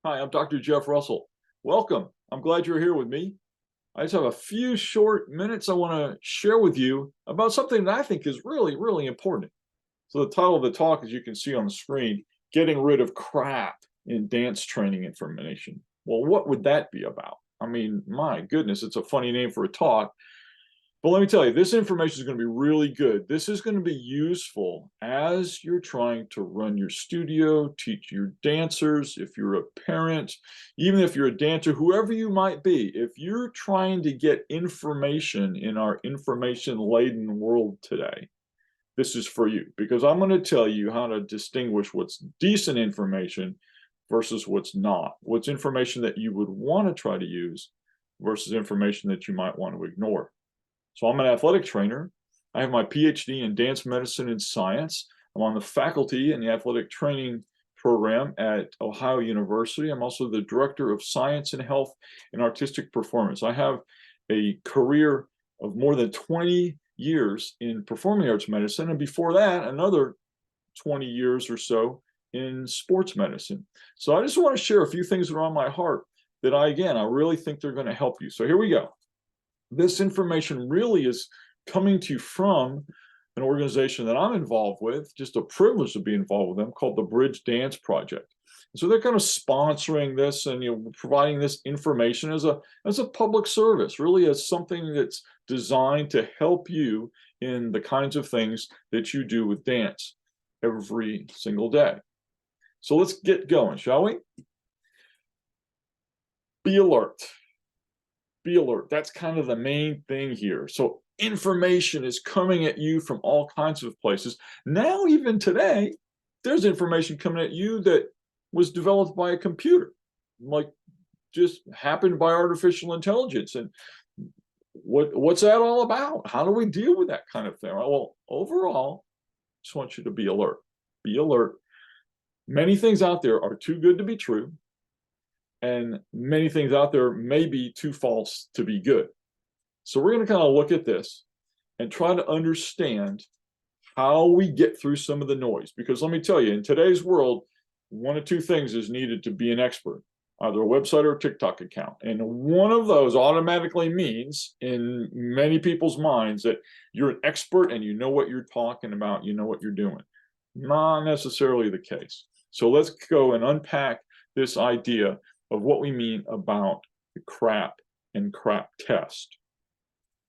Hi, I'm Dr. Jeff Russell. Welcome. I'm glad you're here with me. I just have a few short minutes I want to share with you about something that I think is really, really important. So, the title of the talk, as you can see on the screen, Getting Rid of Crap in Dance Training Information. Well, what would that be about? I mean, my goodness, it's a funny name for a talk, but let me tell you, this information is going to be really good. This is going to be useful as you're trying to run your studio, teach your dancers, if you're a parent, even if you're a dancer, whoever you might be. If you're trying to get information in our information-laden world today, this is for you because I'm going to tell you how to distinguish what's decent information versus what's not. What's information that you would want to try to use versus information that you might want to ignore. So I'm an athletic trainer. I have my PhD in dance medicine and science. I'm on the faculty in the athletic training program at Ohio University. I'm also the director of science and health and artistic performance. I have a career of more than 20 years in performing arts medicine, and before that, another 20 years or so in sports medicine. So I just want to share a few things that are on my heart that I really think they're going to help you. So here we go. This information really is coming to you from an organization that I'm involved with, just a privilege to be involved with them, called the Bridge Dance Project. So they're kind of sponsoring this and providing this information as a public service, really as something that's designed to help you in the kinds of things that you do with dance every single day. So let's get going, shall we? Be alert. Be alert. That's kind of the main thing here. So information is coming at you from all kinds of places. Now, even today, there's information coming at you that was developed by a computer, like just happened by artificial intelligence. And what's that all about? How do we deal with that kind of thing? Well, overall, I just want you to be alert. Be alert. Many things out there are too good to be true, and many things out there may be too false to be good. So we're going to kind of look at this and try to understand how we get through some of the noise. Because let me tell you, in today's world, one of two things is needed to be an expert, either a website or a TikTok account. And one of those automatically means, in many people's minds, that you're an expert and you know what you're talking about, you know what you're doing. Not necessarily the case. So let's go and unpack this idea of what we mean about the CRAAP and CRAAP test.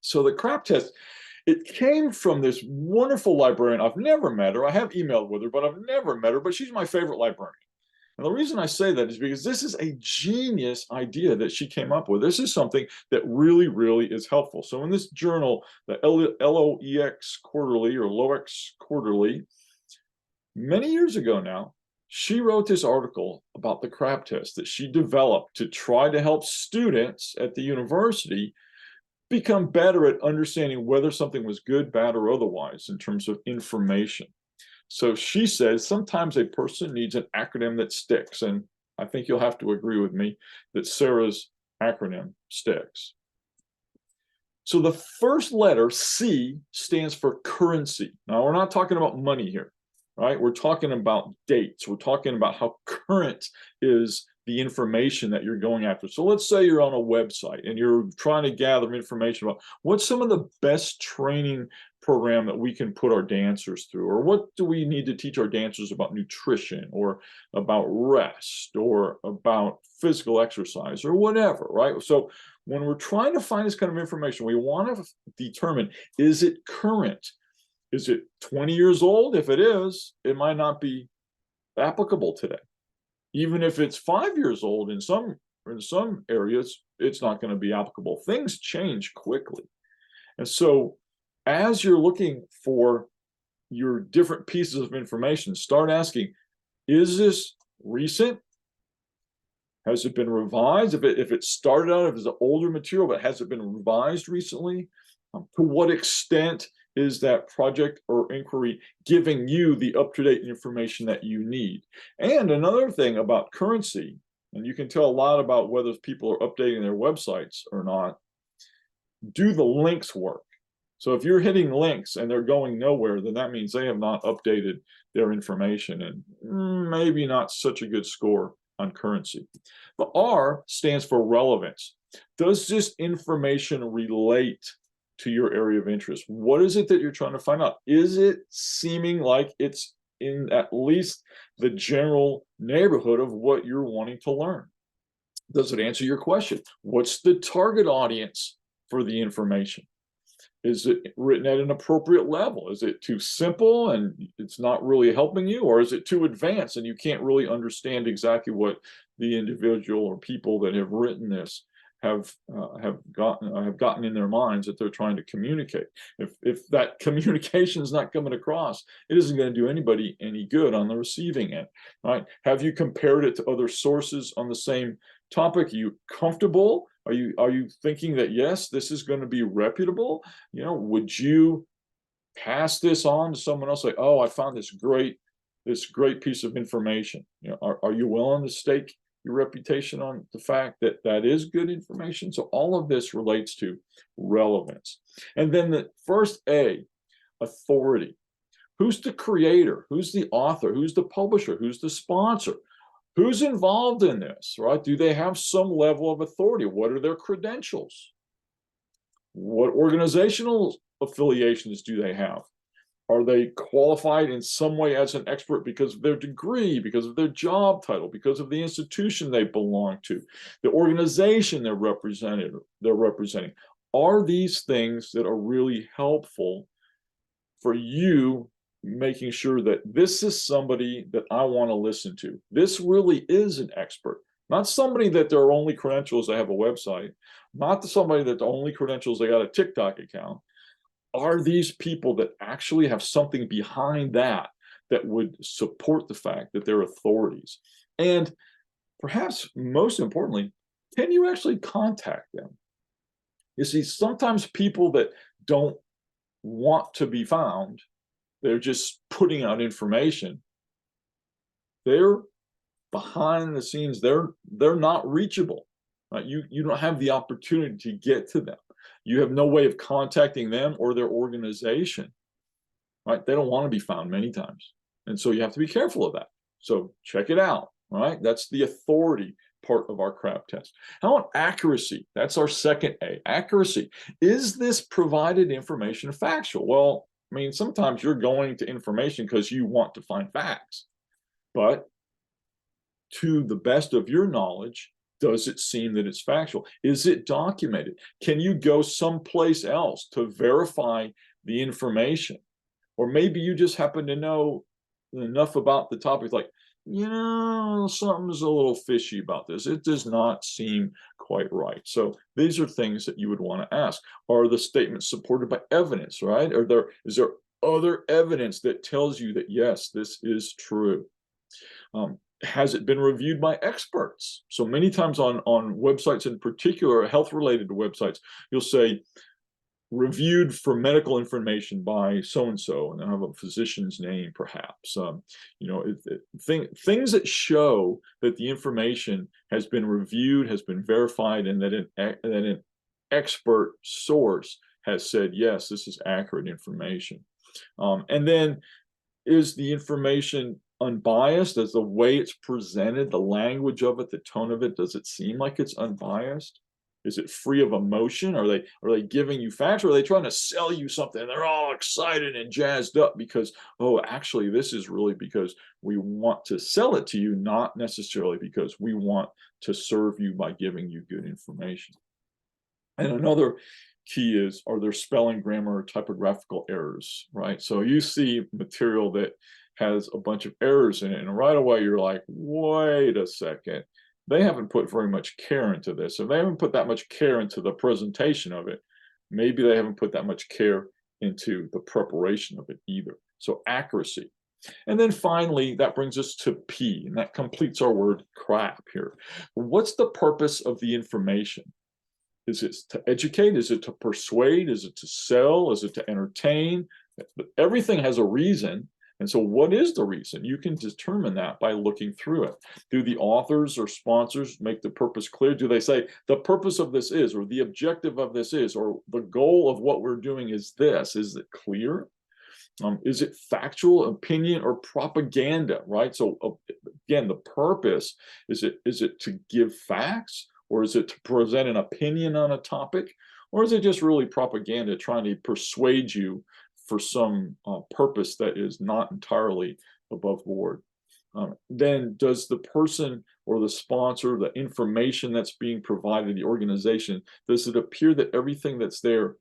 So the CRAAP test, it came from this wonderful librarian. I've never met her. I have emailed with her, but I've never met her, but she's my favorite librarian. And the reason I say that is because this is a genius idea that she came up with. This is something that really, really is helpful. So in this journal, the LOEX Quarterly or LOEX Quarterly, many years ago now, she wrote this article about the CRAAP test that she developed to try to help students at the university become better at understanding whether something was good, bad, or otherwise in terms of information. So she says sometimes a person needs an acronym that sticks. And I think you'll have to agree with me that Sarah's acronym sticks. So the first letter, C, stands for currency. Now, we're not talking about money here, right? We're talking about dates. We're talking about how current is the information that you're going after. So let's say you're on a website and you're trying to gather information about what's some of the best training program that we can put our dancers through, or what do we need to teach our dancers about nutrition or about rest or about physical exercise or whatever, right? So when we're trying to find this kind of information, we want to determine, is it current? Is it 20 years old? If it is, it might not be applicable today. Even if it's 5 years old in some areas, it's not going to be applicable. Things change quickly. And so as you're looking for your different pieces of information, start asking, is this recent? Has it been revised? If it started out, if it's an older material, but has it been revised recently? To what extent is that project or inquiry giving you the up-to-date information that you need? And another thing about currency, and you can tell a lot about whether people are updating their websites or not, do the links work? So if you're hitting links and they're going nowhere, then that means they have not updated their information, and maybe not such a good score on currency. The R stands for relevance. Does this information relate to your area of interest? What is it that you're trying to find out? Is it seeming like it's in at least the general neighborhood of what you're wanting to learn? Does it answer your question? What's the target audience for the information? Is it written at an appropriate level? Is it too simple and it's not really helping you? Or is it too advanced and you can't really understand exactly what the individual or people that have written this have gotten in their minds that they're trying to communicate? If that communication is not coming across, it isn't going to do anybody any good on the receiving end, right? Have you compared it to other sources on the same topic? Are you comfortable? Are you thinking that, yes, this is going to be reputable? Would you pass this on to someone else? Like, oh, I found this great piece of information. Are you willing to stake your reputation on the fact that that is good information? So all of this relates to relevance. And then the first A, authority. Who's the creator? Who's the author? Who's the publisher? Who's the sponsor? Who's involved in this, right? Do they have some level of authority? What are their credentials? What organizational affiliations do they have? Are they qualified in some way as an expert because of their degree, because of their job title, because of the institution they belong to, the organization they're representing? Are these things that are really helpful for you, making sure that this is somebody that I want to listen to? This really is an expert, not somebody that their only credentials they have a website, not somebody that the only credentials they got a TikTok account. Are these people that actually have something behind that would support the fact that they're authorities? And perhaps most importantly, can you actually contact them? You see, sometimes people that don't want to be found, they're just putting out information. They're behind the scenes. They're not reachable. Right? You don't have the opportunity to get to them. You have no way of contacting them or their organization. Right? They don't want to be found many times, and so you have to be careful of that. So check it out. Right? That's the authority part of our CRAAP test. How about accuracy? That's our second A. Accuracy. Is this provided information factual? Well, I mean, sometimes you're going to information because you want to find facts, but to the best of your knowledge, does it seem that it's factual? Is it documented? Can you go someplace else to verify the information? Or maybe you just happen to know enough about the topic, like, something's a little fishy about this. It does not seem quite right. So these are things that you would want to ask. Are the statements supported by evidence, right? Is there other evidence that tells you that, yes, this is true? Has it been reviewed by experts? So many times on websites, in particular, health-related websites, you'll say, reviewed for medical information by so-and-so, and they'll have a physician's name, perhaps. Things that show that the information has been reviewed, has been verified, and that an expert source has said, yes, this is accurate information. And then, is the information unbiased? As the way it's presented, the language of it, the tone of it, does it seem like it's unbiased? Is it free of emotion? Are they giving you facts, or are they trying to sell you something and they're all excited and jazzed up because, oh, actually, this is really because we want to sell it to you, not necessarily because we want to serve you by giving you good information? And another key is, are there spelling, grammar, or typographical errors, right? So you see material that has a bunch of errors in it, and right away you're like, wait a second. They haven't put very much care into this. If they haven't put that much care into the presentation of it, maybe they haven't put that much care into the preparation of it either. So accuracy. And then finally, that brings us to P, and that completes our word CRAAP here. What's the purpose of the information? Is it to educate? Is it to persuade? Is it to sell? Is it to entertain? Everything has a reason. And so what is the reason? You can determine that by looking through it. Do the authors or sponsors make the purpose clear? Do they say the purpose of this is, or the objective of this is, or the goal of what we're doing is this? Is it clear? Is it factual, opinion, or propaganda, right? So again, the purpose, is it to give facts, or is it to present an opinion on a topic, or is it just really propaganda trying to persuade you for some purpose that is not entirely above board? Then does the person or the sponsor, the information that's being provided, the organization, does it appear that everything that's there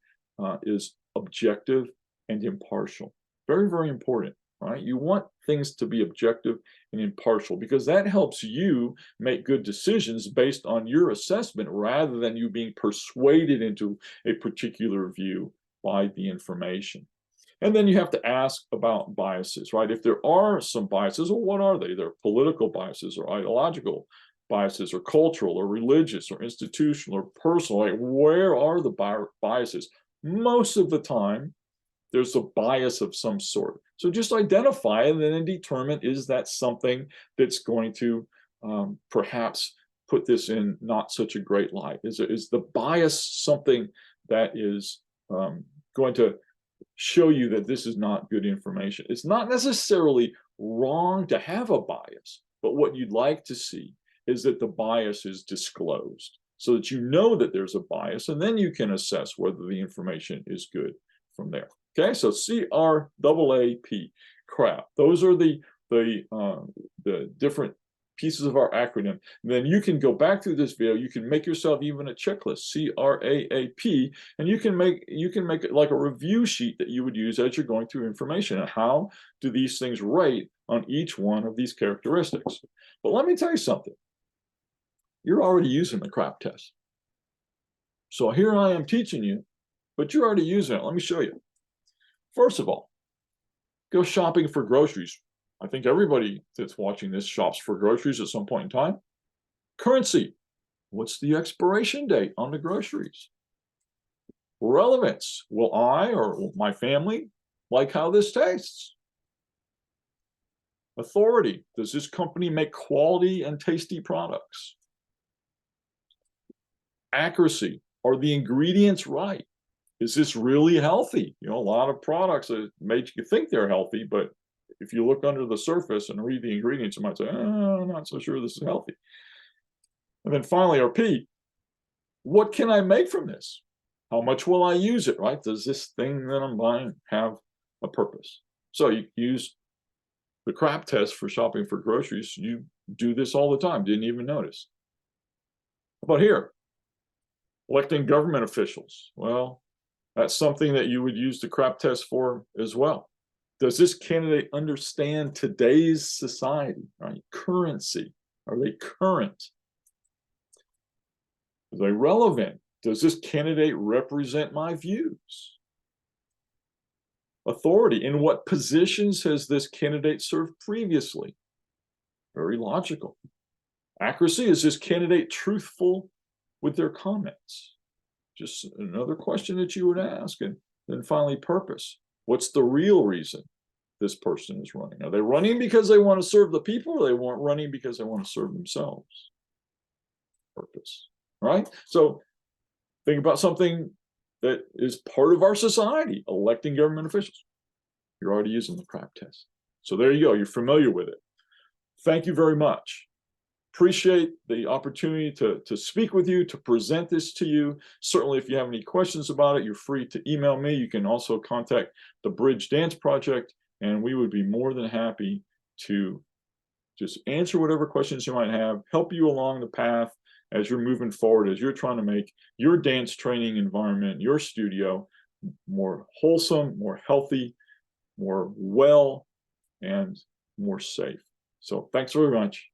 is objective and impartial? Very, very important, right? You want things to be objective and impartial because that helps you make good decisions based on your assessment rather than you being persuaded into a particular view by the information. And then you have to ask about biases, right? If there are some biases, well, what are they? They're political biases or ideological biases or cultural or religious or institutional or personal. Like, where are the biases? Most of the time, there's a bias of some sort. So just identify and then determine, is that something that's going to perhaps put this in not such a great light? Is the bias something that is going to show you that this is not good information? It's not necessarily wrong to have a bias, but what you'd like to see is that the bias is disclosed so that you know that there's a bias, and then you can assess whether the information is good from there. Okay, so CRAAP, CRAAP. Those are the different pieces of our acronym. And then you can go back through this video. You can make yourself even a checklist, CRAAP, and you can make it like a review sheet that you would use as you're going through information. And how do these things rate on each one of these characteristics? But let me tell you something. You're already using the CRAAP test. So here I am teaching you, but you're already using it. Let me show you. First of all, go shopping for groceries. I think everybody that's watching this shops for groceries at some point in time. Currency. What's the expiration date on the groceries? Relevance. Will I or my family like how this tastes? Authority. Does this company make quality and tasty products? Accuracy. Are the ingredients right? Is this really healthy? You know, a lot of products that make you think they're healthy, but if you look under the surface and read the ingredients, you might say, oh, I'm not so sure this is healthy. And then finally, our P, what can I make from this? How much will I use it, right? Does this thing that I'm buying have a purpose? So you use the CRAAP test for shopping for groceries. You do this all the time, didn't even notice. How about here? Electing government officials. Well, that's something that you would use the CRAAP test for as well. Does this candidate understand today's society, right? Currency. Are they current? Are they relevant? Does this candidate represent my views? Authority. In what positions has this candidate served previously? Very logical. Accuracy. Is this candidate truthful with their comments? Just another question that you would ask. And then finally, purpose. What's the real reason this person is running? Are they running because they want to serve the people, or they want running because they want to serve themselves? Purpose, right? So think about something that is part of our society, electing government officials. You're already using the CRAAP test. So there you go. You're familiar with it. Thank you very much. Appreciate the opportunity to speak with you, to present this to you. Certainly, if you have any questions about it, you're free to email me. You can also contact the Bridge Dance Project, and we would be more than happy to just answer whatever questions you might have, help you along the path as you're moving forward, as you're trying to make your dance training environment, your studio, more wholesome, more healthy, more well, and more safe. So thanks very much.